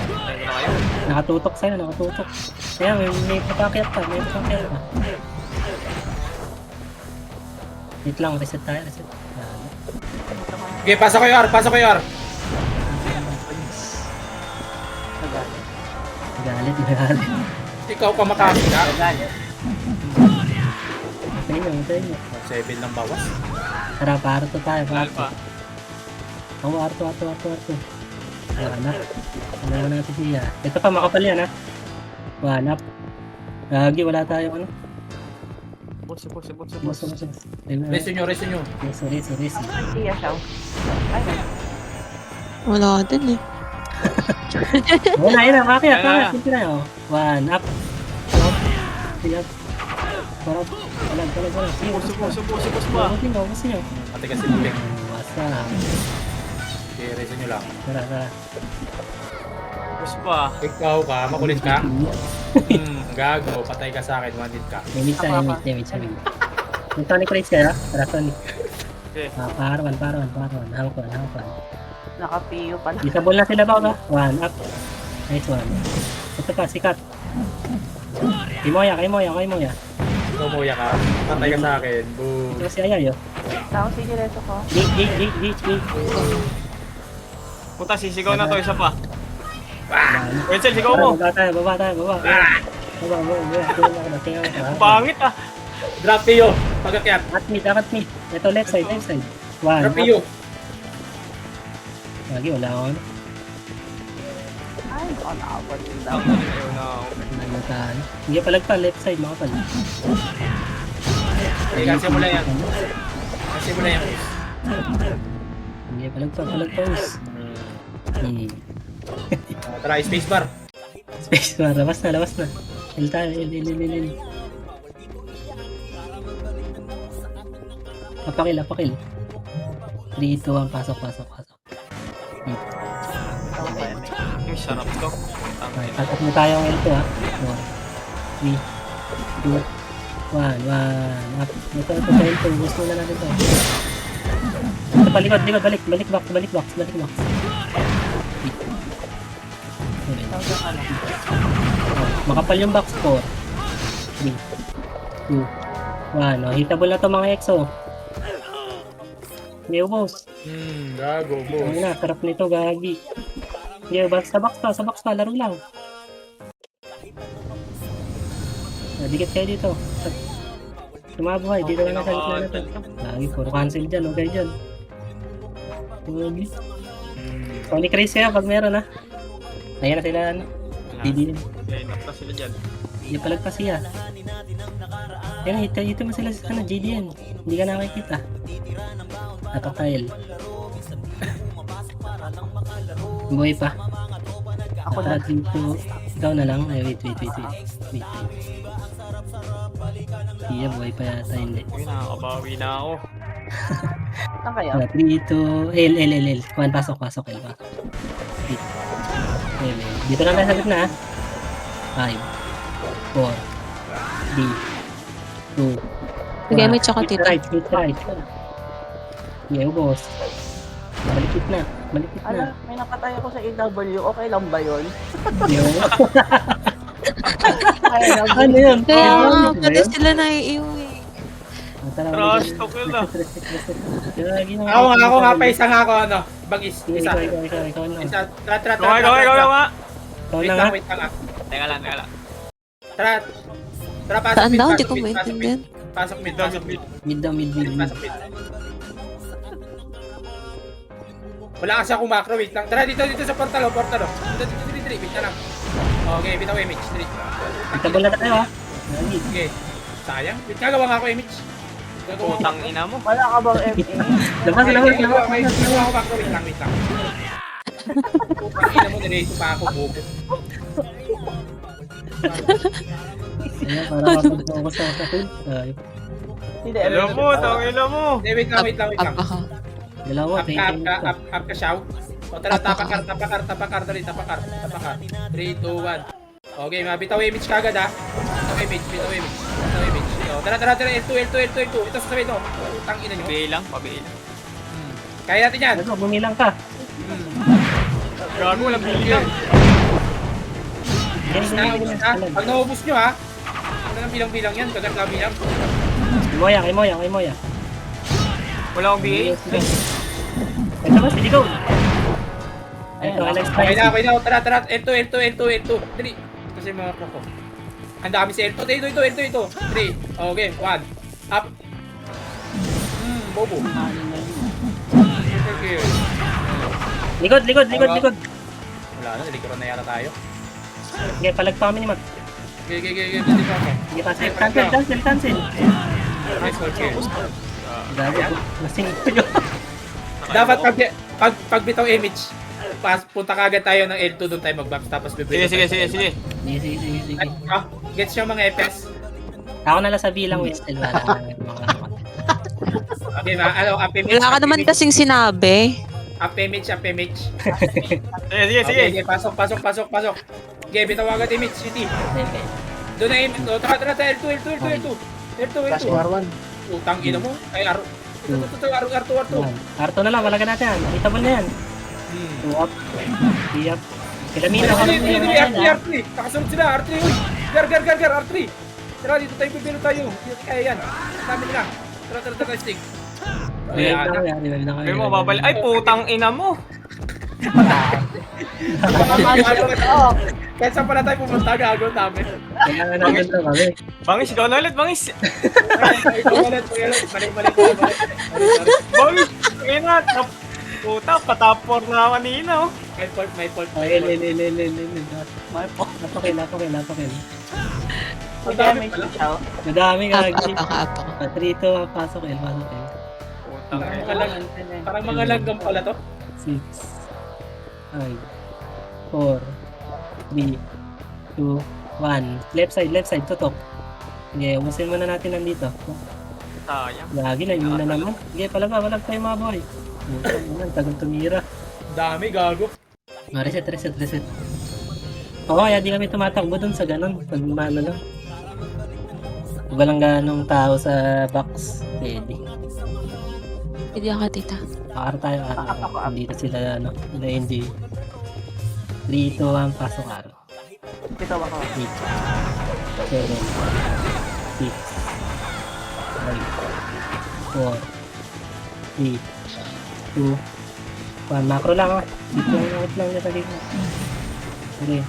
na kayo. Nakatutok sa'yo, nakatutok. Kaya may papakyat pa, may papakyat pa. Wait lang, reset tayo, reset. Yan. Okay, pasok kayo, R. Pasok kayo, R. Galit, galit. Ikaw ka makakita. Galit. Matay nyo. 7 lang bawas. Tara, parto tayo, Mahal parto. pa. Oo, arto. Wala na. Wala natin siya. Ito pa, makapal yan, ha? One up. Gagi, wala tayong ano. Boss. Boss. Resto nyo. Sorry. Iya siya. Ay, Wala din eh. Wala, yun na, bakit? Wala. Sige na, oh. One up. Three up. Four up. Wala. Sige, Boss pa. Boss nyo. Pati kasi buling. Basta. Okay, resto nyo lang. Tara. Boss pa. Ikaw ka, makulit ka. Gago, patay ka sa akin, one-hit ka. Damage sa damage. Yung tonic race kaya? Tara, tonic. Okay. Parawan. Hangkon. naka-PU pala. Disable na sila ba? One up. Nice one. Ito pa, sikat. Kay Moya. Ikaw mo ka, patay ka sa akin. Boom. Ito si Ayaw, yo. Tao, sige, reto ko. Gate. Puta, sisigaw na to, isa pa. Wenzel, sigaw mo. Baba tayo. Baba. Tingnan mo. Pangit ah. Drop PO, pag-akyat. Dapat mid. Ito left side. One Drop up. PO. Lagi, wala ako. Ay, on out din daw. Ayaw na ako. Nagmatahan. Hindi palagpa, left side, makapal. Okay, kasi mo lang yan. Hindi palagpa. Try spacebar. Space bar, labas na. Hill tayo, hill. Apakil. 3, 2, 1, pasok. Ay, sarap to. Okay, pasok mo tayo ng L2 ha. 4, 3, 2, 1, up. Ito sa L2, gusto na natin to. Ito palikod, balik box. Makapal yung box 4, 3, 2, 1. Hitable na to mga EXO. Yo, boss. Gago, boss. Ano na, sarap nito, gagi. Yo, sa box pa, laro lang. Dikit kayo dito. Tumabuhay, dito lang nasa gitna na to. Gagi, puro cancel dyan, okay dyan. Sonic Race kaya pag meron ha. Ayan na sila, ano. Didiin. Okay, nakta sila dyan. Hindi palagpas siya. Yan, hito mo sila sa JDN. Hindi ka nakikita. Napakail. Buhay pa. Ako na. Dito. Ikaw na lang. Ay, wait. Iya, buhay pa yata. Hindi. Uy, nakakabawi na ako. Saan kayo? Dito. L. Kuhan, pasok. L. Dito lang tayo sa gitna ha. 5, 4, 3, 2, Sige, may tsaka tita. Right. Yeah, boss. Malikit na. Ala, may napatay ako sa AW. Okay lang ba yun? Yo. Ay, Ano yun? Kaya Ano nga, yun? pati sila naiiwi. Trash talk yun ah. Ako nga, pa isa nga ako, ano. Bagis, isa. Ikaw na. Isa, Ikaw nga. Ikaw Wait na lang, nga. wait lang ah. Teka lang. Tara, pasok Saan mid, daw? pasok Hindi ko mid, maintindihan. Pasok mid. Mid daw. Pasok mid. Wala kasi akong macro, wait lang. Tara, dito sa portalo. Dito, wait na lang. Okay, bitaw image, dito. Itabol na tayo ha. Lagi. Okay. Sayang. Wait, gagawa nga ako image. Gagawa Putang ina mo. wala ka bang MA? Labas. Gagawa ako macro, wait lang. Putang ina mo, nireto pa ako, buko. Ayan, para mapag-focus ako sa kill. Ay, Hindi, Alam mo, tangina mo. Hindi, wait lang, wait lang, wait lang. Up ako. dalawa, Up ka, up thinking ka, ka. up ka, Shaw. O tara, Up ako. tapakar, dali, tapakar. 3, 2, 1. Okay, mabitaw image kagad ha. Bitaw image. O, tara, L2. Ito sa sabi ito. Utang ina nyo. Pabilang. Kaya natin yan. Ano, bumilang ka. Gago, walang bilang. Yes, Pag naubos nyo ha. Ano nang bilang-bilang yan? Kaganda bilang. Kay Moya. Wala akong BA. Ito ba, sige go. Ito, Alex Okay Price. na. Tara. L2. Dali. Kasi mga kroko. Ang dami si L2. Ito. 3. Okay, 1. Up. Bobo. Okay. Likod. Wala na, nalikuran na yata tayo. Sige, palag pa kami ni Matt. Okay. Dito pa ako. Sige, cancel. Okay. Gago, lasing ko yun. Dapat pag bitaw image, punta kagad tayo ng L2 doon tayo mag-box tapos bibili. Sige. Sige. Gets yung mga FS. Ako na lang sa bilang Westel. Okay, up image. Wala ka naman kasing sinabi. Up image. Sige. Okay, pasok. Okay, bitaw agad image, city. Doon na image. Tara, L2. Flash R1. Utang ina mo. Ay, R2. Arto na lang, walagan natin yan. Itable na yan. Up. Iyap. Kilamino. R3. Nakasunod sila, R3. Uy, gar, R3. Tara, dito tayo, bibilo tayo. Dito kaya yan. Sabi nila. Tara, stick. May mo babalik. Ay, putang ina mo. Kahit saan pala tayo pumunta, gagawin namin. Kaya nga natin na kami. Bangis, ikaw na ulit, bangis. Mali. Bangis, ina. Puta, patapor na kanina, oh. May fault. Ay, Napakil. Ang dami pala. Madami Up gagi. ako. 3-2, pasok El. Putang Parang mga langgam pala to. 6, 5, 4, 3, 2, 1. Left side, tutok. Sige, ubusin muna natin nandito. sayang. Lagi na, yun na naman. Sige, palag tayo mga boy. Tagal tumira. Dami, gago. Reset. Oo, kaya di kami tumatakbo dun sa ganun. Pag ano lang. Pag walang ganong tao sa box, pwede. Pwede ka, tita. Pakar tayo, Dito sila, sila hindi. 3, 2, 1, pasok araw. Bitaw ako. 8, 7, 6, 5, 4, 3, 2, 1. Macro lang Dito lang niya sa gitna. Okay.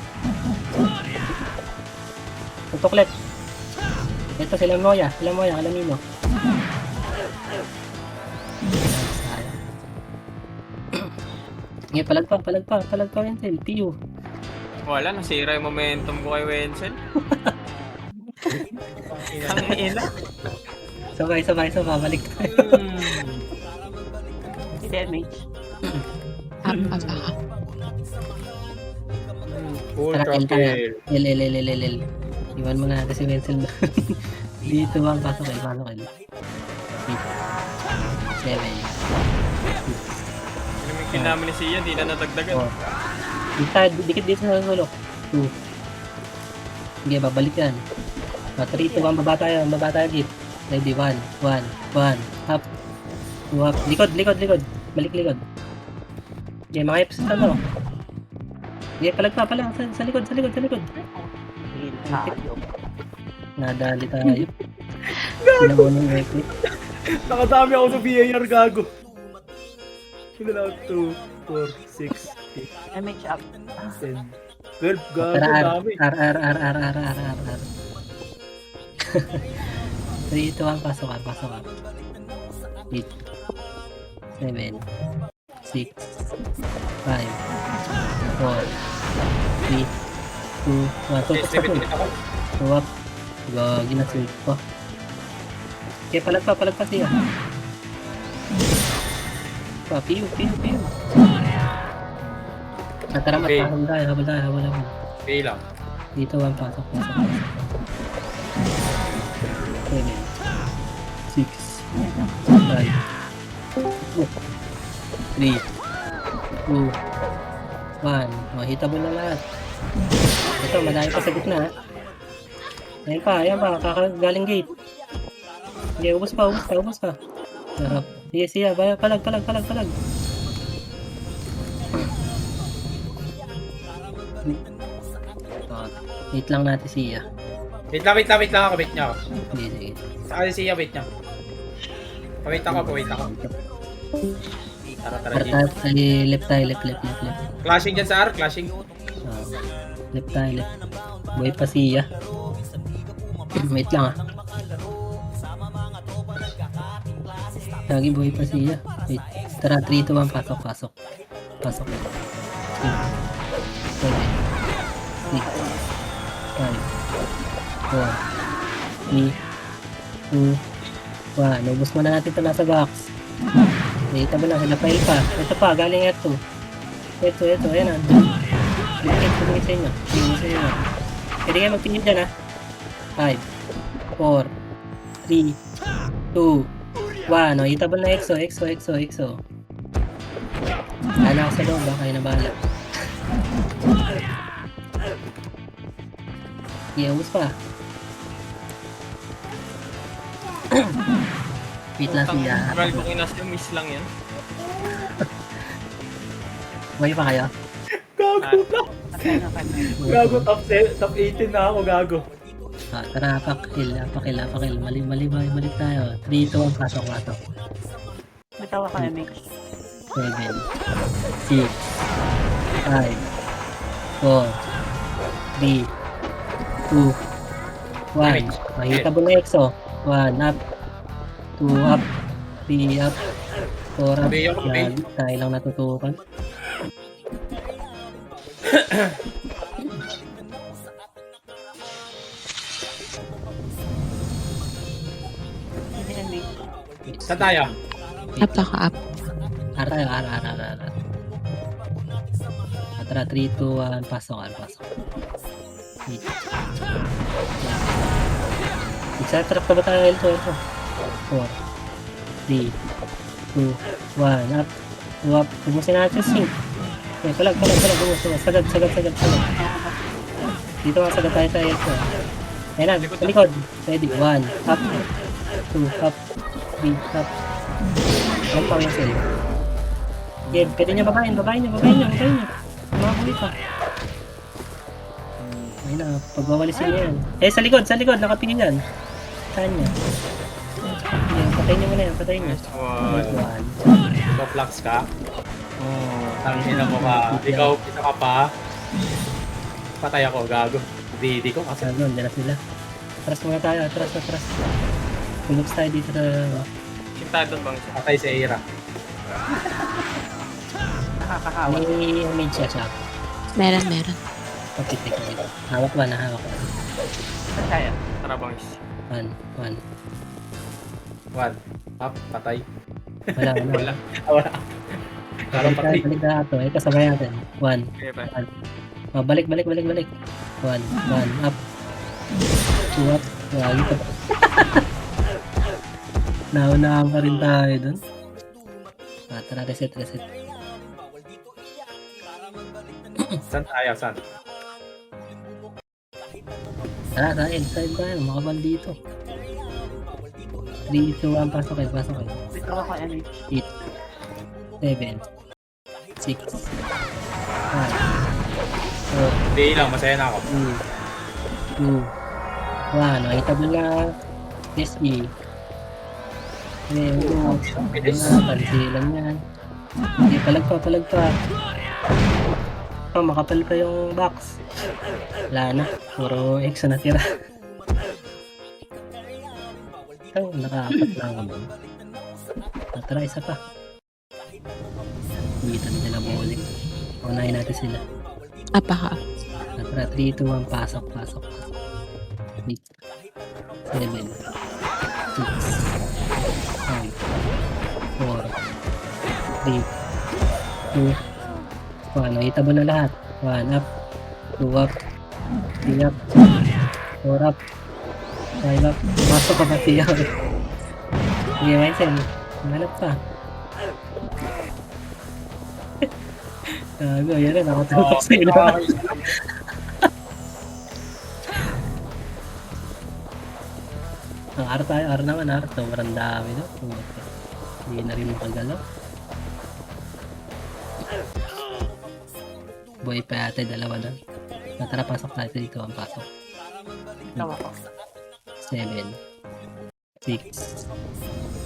Tutok left. Ito sila Moya, Alamino. Sayang. Sige, palag pa, Wenzel, Tiyo. Wala, nasira yung momentum ko kay Wenzel. Ang ina. Sabay, balik tayo. Si damage. Up ako. Tara, L. Iwan mo na natin si Wenzel doon. Dito ba, pasok El. 8, 7, Pinamikin namin ni Sian, di na natagdagan. 4. Dikit dito sa sulok. 2. Sige, babalik yan. 3, 2, 1, baba tayo git. Ready, 1, up. 2, up. Likod. Balik likod. Sige, mga eps sa ano. Sige, palag sa likod. Nadali tayo. Pinangunong epic. Nakadami ako sa VAR, gago. Sino na 2, 4, 6, Damage up. 10, 12, gago, Tara, dami. R. 3, 2, 1, pasok ka. 8, 7, 6, 5, 4, 3, 2, 1. Tutok sa pool. Ako. Tuwap. Gagi na sweep pa. Okay, palag pa siya. Piyo. Tara, Okay. habol tayo. Okay lang. Dito 1, pasok, pasok, pasok. 7, 6, 5, 3, 2, 1. Hitable na lahat. Ito, madami pa sa gitna. Ayan pa, kakagaling gate. Sige, ubos pa. Sarap. Sige, palag. Wait lang natin siya. Wait lang ako, wait niya ako. Sige. Saka si Sia, wait niya. Pawait ako. Tara, G. Left tayo. Clashing dyan sa R, clashing. Left tayo. Buhay pa siya. Wait lang Lagi buhay pa siya. Wait. Tara, 3, 2, 1, pasok. Pasok. 7, 6, 5, 4, 3, 2, 1. Ubus muna natin ito nasa box. Dito ba lang, hinapahil pa. Ito pa, galing ito. Ito, ayan na. Tumingin sa inyo. Pwede kayo magtingin dyan 5, 4, 3, 2, 1. O, hitable na EXO. Ano ako sa loob, kayo na bahala. Ubus pa. Wait lang siya. Tagal ko kinasa, miss lang yan. Buhay pa kayo? Gago, top 18 na ako, gago. Tara, pakil. Mali tayo. 3, 2, 1, pasok. Bitaw ako, MX. 7, 6, 5, 4, 3, 2, 1. Mahitable na EXO. 1 up, 2 up, 3 up, 4 up. Tayo lang natutukan. Saan tayo? Napaka-up. R. Tara, 3, 2, 1, pasok. Isa-track na ba tayo L2? 4, 3, 2, 1, up, 2 up. Tumusin natin sync. Okay, palag. Sagad. Dito nga sagad tayo sa L2. Ayan na, sa likod. Ready, 1, up, 2, up, 3, up. Ang pang sa'yo. Okay, pwede niya babayin niya. Mabuhay pa. Ayun na, pagbawalisin niya yan. Sa likod, nakapingin yan. Saan niya? Ayan, patayin niya muna yan, patayin niya. One. Flax ka? Tangina mo ka. Ikaw, isa ka pa. Patay ako, gago. Didi ko kasi. Saan nun, dyan na sila. Atras muna tayo, atras. Pulugs tayo dito sa... Sintado bang siya? Patay si Aira. Nakakahawa. May image siya. Meron. Okay, take it. Hawak ba? Saan tayo? Tara bang siya? 1. 1. Up, patay. Wala. Wala. Parang patay. Balik na ito. Kasabay natin. 1. Okay pa. Balik. 1. Up. 2 up. Wala pa. Naunahan pa rin tayo dun. Tara, reset. Saan tayo? Saan? Tara, side tayo. Makabal dito. 3, 2, 1. Pasok kayo. Bitaw ako, MX. 8, 7, 6, 5, 4, Hindi lang, masaya na ako. 2, 1. Hitable na SE. Pansilan yan. Hindi, palag pa. Makapal pa yung box. Wala na. Puro EXO na tira. Nakaapat na ako doon. Tara, isa pa. Dito na sila bowling. Unahin natin sila. Napaka-up. Tara, 3, 2, 1, pasok. 8, 7, 6, 5, 4, 3, 2, 1. Hitable na lahat. 1 up, 2 up, Tingap. Torap. Tingap. Masok ka ba siya? Sige, Vincent. Manap ka. Gago, yan na. Nakatutok sa ilo. Ang art tayo. Art naman. Art. Sobrang dami no. Hindi na rin makagalaw. Buhay pa yata. Dalawa doon. Tara, pasok tayo dito. Ang pasok. Tawa ko. 7 6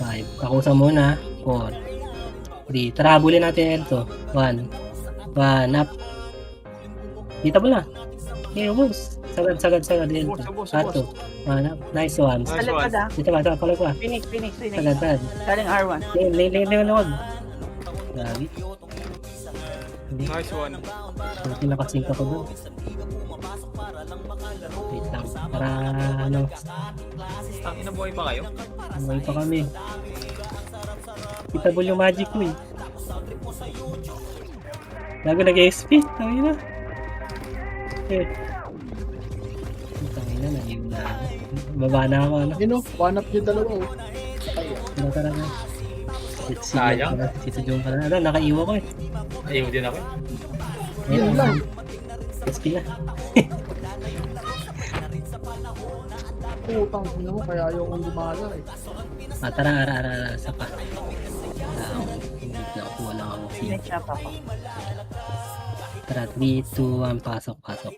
5 Pakusa muna 4 3 Tara, habulin natin ito 1 up dito mo na ubos sagad dito Ubos. 1 up nice one Nice Sa likod one. ah. dito ba pala pa Phoenix. sagad Galing R1. lewag grabe hindi Nice one. nakasing ka ko doon wait lang para ano Ang inabuhay pa kayo? Umuwi pa kami. Kitable yung magic ko eh. Lago nag-XP. Tangin na. Eh. Tangin na, nag-iwan na. Baba na ako, ano. Yun o, one up yung dalawa o. Tara na. Sayang. Si Jong pala. Ano, nakaiwa ko eh. Ayaw din ako. Yun lang. XP na. Putang ina mo, kaya ayaw kong gumala eh. Tara, ara. Sapa. Nakuha lang ako. Phoenix siya pa ko. Tara, 3, 2, 1, pasok. 7.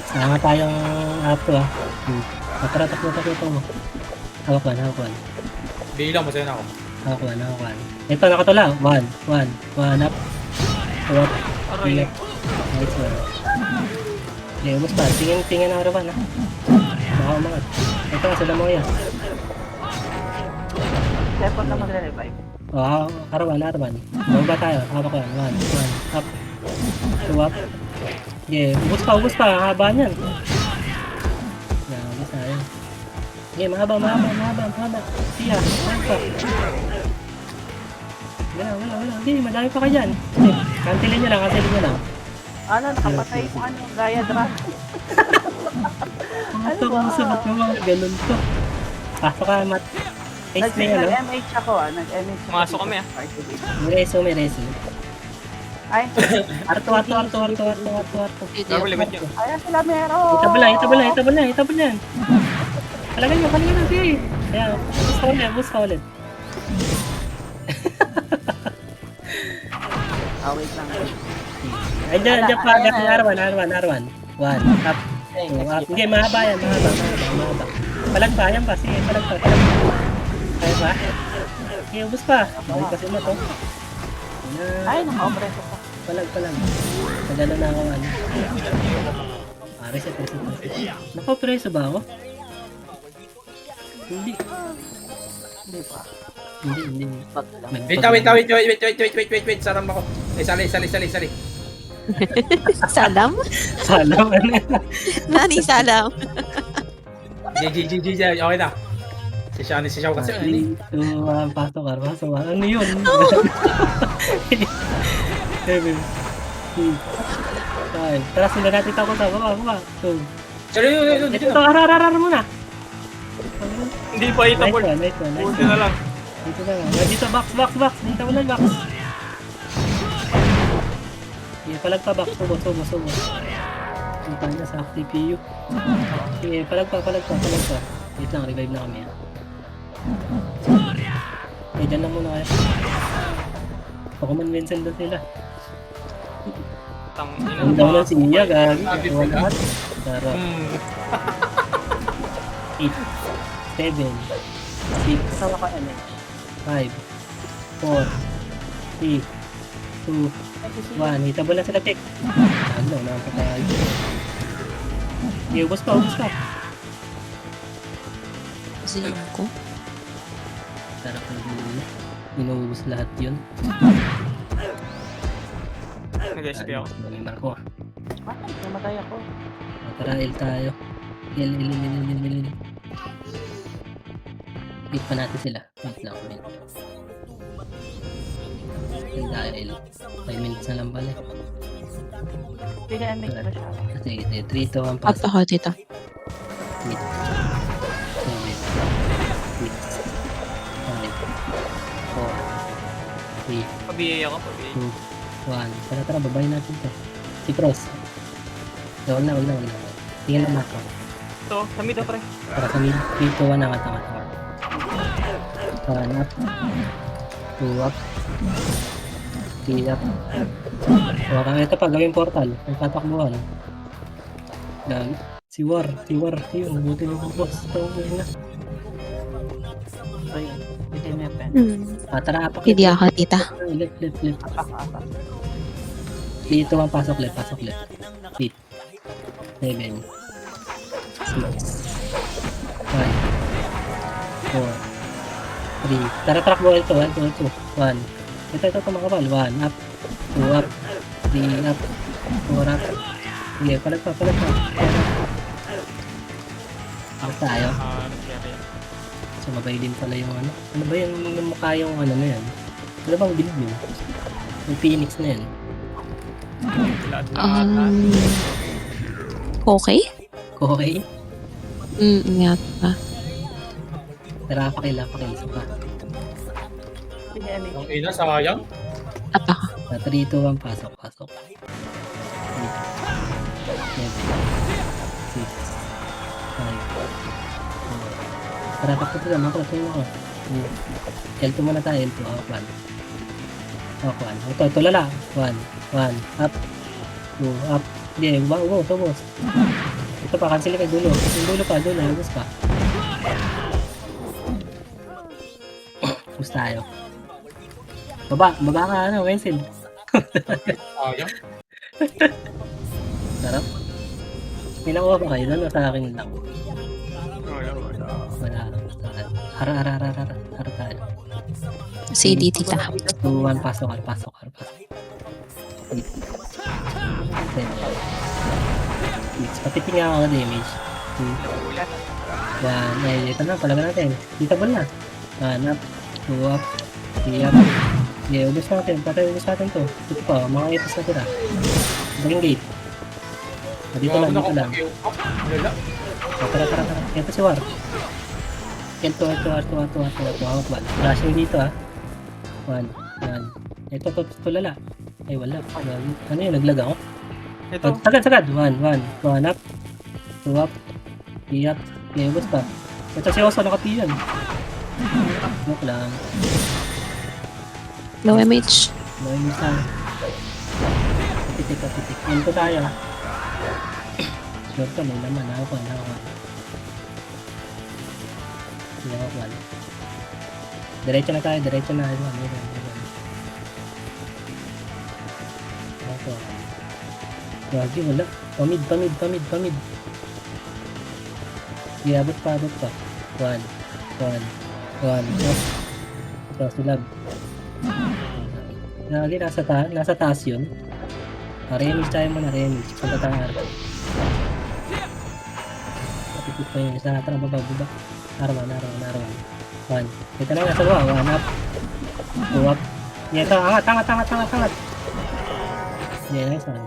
Sama tayong apo ah. Tara, takbo mo. Hawakan. Bilang, masaya na ako. Hawakan. Ito, nakatula. 1 up. 2 Aray. up. Nice one. Okay, ubos pa. Tingin na arawan ah. Baka umangat. Ito, sila mo yan. Teleport na magre-revive. Arawan. Baba tayo. Hawakan. 1 up. 2 up. Okay, ubos pa. Haba niyan. Ubos na yun. Okay, mahaba. Siya, pa. Wala. Hindi, madami pa kayo dyan. Kantilin nyo lang. Ano, nakapatay ko gaya drag. Ito kung sabat mo mga ganun to. Pasok ka, Mat. Ace na yun, no? Nag-MH ako nag-MH ako. Pumasok kami, ah. May reso. Ay, Arto. Double limit nyo. ayan sila meron. Itabal na yan. Palagay mo, sige. Ayan, boost ka ulit. Wait lang. Ay, dyan pa, R1. 1, up. Hindi, mahaba yan, mahaba. Palagpa, yan pa, sige, palagpa. Kaya ba? Sige, ubos pa. Balik kasi mo to. Ay, naka-opreso ko. Palag. Nagano na ako, ano. Reset. Naka-preso ba ako? Hindi. Hindi pa. Hindi. Bag lang. Wait. Saram ako. Sali. Salam? Salam, ano yan? Nani salam? GG. Okay na. Si Xiao kasi. Pasok ka. Ano yun? Tara, sila natin ako sa baba. Sorry, yun. Ito, arar muna. Hindi pa itapol. Nice one. Buti na lang. Dito na lang. Dito, box. Dito mo lang, box. Sige, palag pa, box. Subo. Punta na sa CPU. Sige, palag pa. Wait lang, revive na kami. Dyan lang muna kayo. Pokemon Vincent doon sila. Tang Ang daw na siya, gagi. Gawa lahat. Tara. 8, 7, 6, Tawa ka MH. 5, 4, 3, 2, 1. Hitable na sila, Tek. Ano, nakapatay. Ubos pa. Zoom ko. Sarap na dulo. Inuubos lahat yun. Nag-SP ako. May marko. Bakit? Namatay ako. Tara, L tayo. L. Hit pa natin sila. Wait lang. Dahil 5 minutes na lang pala. Pinamig ko siya. Sige, 3, 2, 1, Up pasok. ako dito. 8, 7, 6, 5, 4, 3, Pabiyaya ka, pabiyaya. 2, 1. Tara, babayin natin to. Si Pros. Wag na. Tingnan lang ako. Ito, sa mid pre. Para sa mid. 3, 2, 1, angat. 1 up. 2 up. 3 up. Okay, ito pa, gawing portal. Ang tatakbuhan. Dahil, si War. Yun, buti mo po, boss. Ito, na. So yun. Within weapon. Tara, apak. Hindi ako tita. Left. Apak. Dito ang pasok left. 8, 7, 6, 5, 4, 3. Tara, track mo ito. 1, 2, 1. Ito, makabal. 1, up. 2, up. 3, up. 4, up. Sige, palag pa. Up tayo. Nangyari. Sumabay din pala yung ano. Ano ba yung mukha yung ano na yan? Ano bang bilib yun? Yung Phoenix na yan. Lahat na Okay? Okay? Yata. Tara, pakila. Isa pa. Pinamig. Ang ina, sayang. Up ako. 3, 2, 1, pasok. 8, 7, 6, 5, 4. Tara, pakita lang. Makuha mo. L2 muna tayo. L2. Hawak 1. Ito, lala. 1. Up. 2, up. Hindi, boss. Ito pa, cancel ka dulo. Yung dulo pa. Lagos pa. Push tayo. Baba ka, Wensil. Sayang. Sarap. May nakuha ba kayo doon o sa akin lang? Wala. Hara tayo. CD tita. 2, 1, pasok. 8, 7, 6. Patitingin ako ng damage. 2, 1. Ay, ito na. Palaga natin. Ditable na. 1 up. 2 up. 3 up. Okay, ubus natin. Ubus natin to. Ito pa. Mga itos na tira. Bring gate. Dito lang. Wala. Tara. Ito si War. Ito. Hawak ba? Flashing dito 1. Ito, lala. Ay, wala. Ano yun? Naglag ako? Ito. Sagad. 1 up. 2 up. 3 up. Okay, ubus pa. Ito si Oso, nakapiyan. Joke lang. Low MH. Gawin mo sa pitik. Ito tayo. Sure ka, may naman. Nakakuha. Diretso na tayo. Meron. Nakakuha. Gagi, wala. Pamid. Iabot pa. 1. Ito, sulab. Lagi nasa taas yun. Remix tayo muna, Punta tayo arco. Kapitid pa yun. Isa natin ang baba. Arman. 1. Ito na nasa luwa. 1 up. 2 up. Ito, angat. Yan, nice one.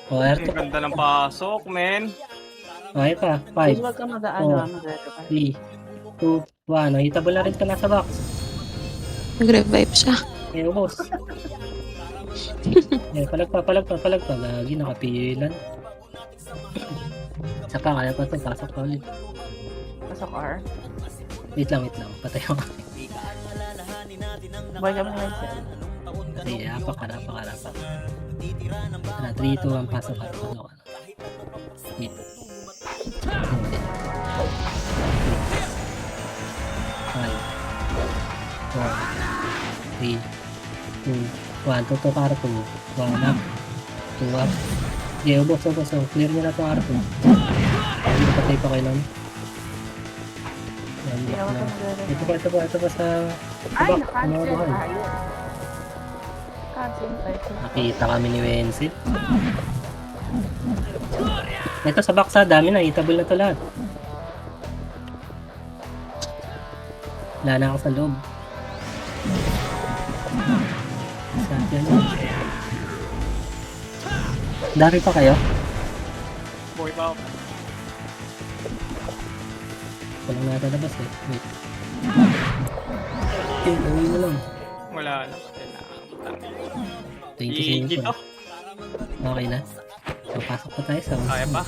O, Ang R2. ganda ng pasok, men. Okay pa. Please 5, wag ka mag-revive. 3, 2, 1. Hitable na rin ka nasa box. Nag-revive siya. Eh, ubos. Palag pa. Lagi nakapilan. Isa pa, kaya pa ito. Pasok pa ulit. Pasok R. Wait lang. Patay ako. Buhay kami ng Wensil. Sige, apak. Tara, 3, 2, 1, pasok. Hit. 5, 4, 3, 2, 1. Tuto ka R2. 1 up. 2 up. Okay, ubos. Clear nyo na ito R2. Hindi na patay pa kayo nun. Hindi ako Yan, mag-revive. ito pa sa Ay, bak. na-cancel Buhay. tayo. Cancel tayo. Nakita kami ni Wensil. Ito sa box dami na. Hitable na ito lahat. Wala na ako sa loob. Dari pa kayo? Buhay pa ako. Walang natalabas eh. Wait. Okay, gawin mo lang. Wala na. Patay na. 20 Gigi seconds to. na. Okay na. So, pasok pa tayo sa Kaya pa?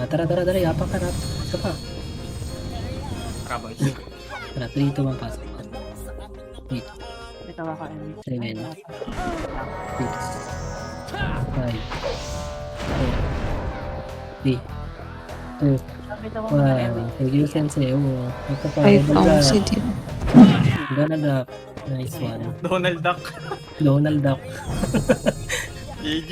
Tara, yapang ka na. Isa pa. Kaboys. Tara, 3, 2, 1, pasok. Wait, Ito ako, Emmy. 7, 6, 5, 4, 3, 2, Sabi ko na, Emmy. 1. Thank you, Sensei. Oo. Ito pa. Ay, pang si Dito. Donald Duck. Nice one. Donald Duck. Donald Duck. GG.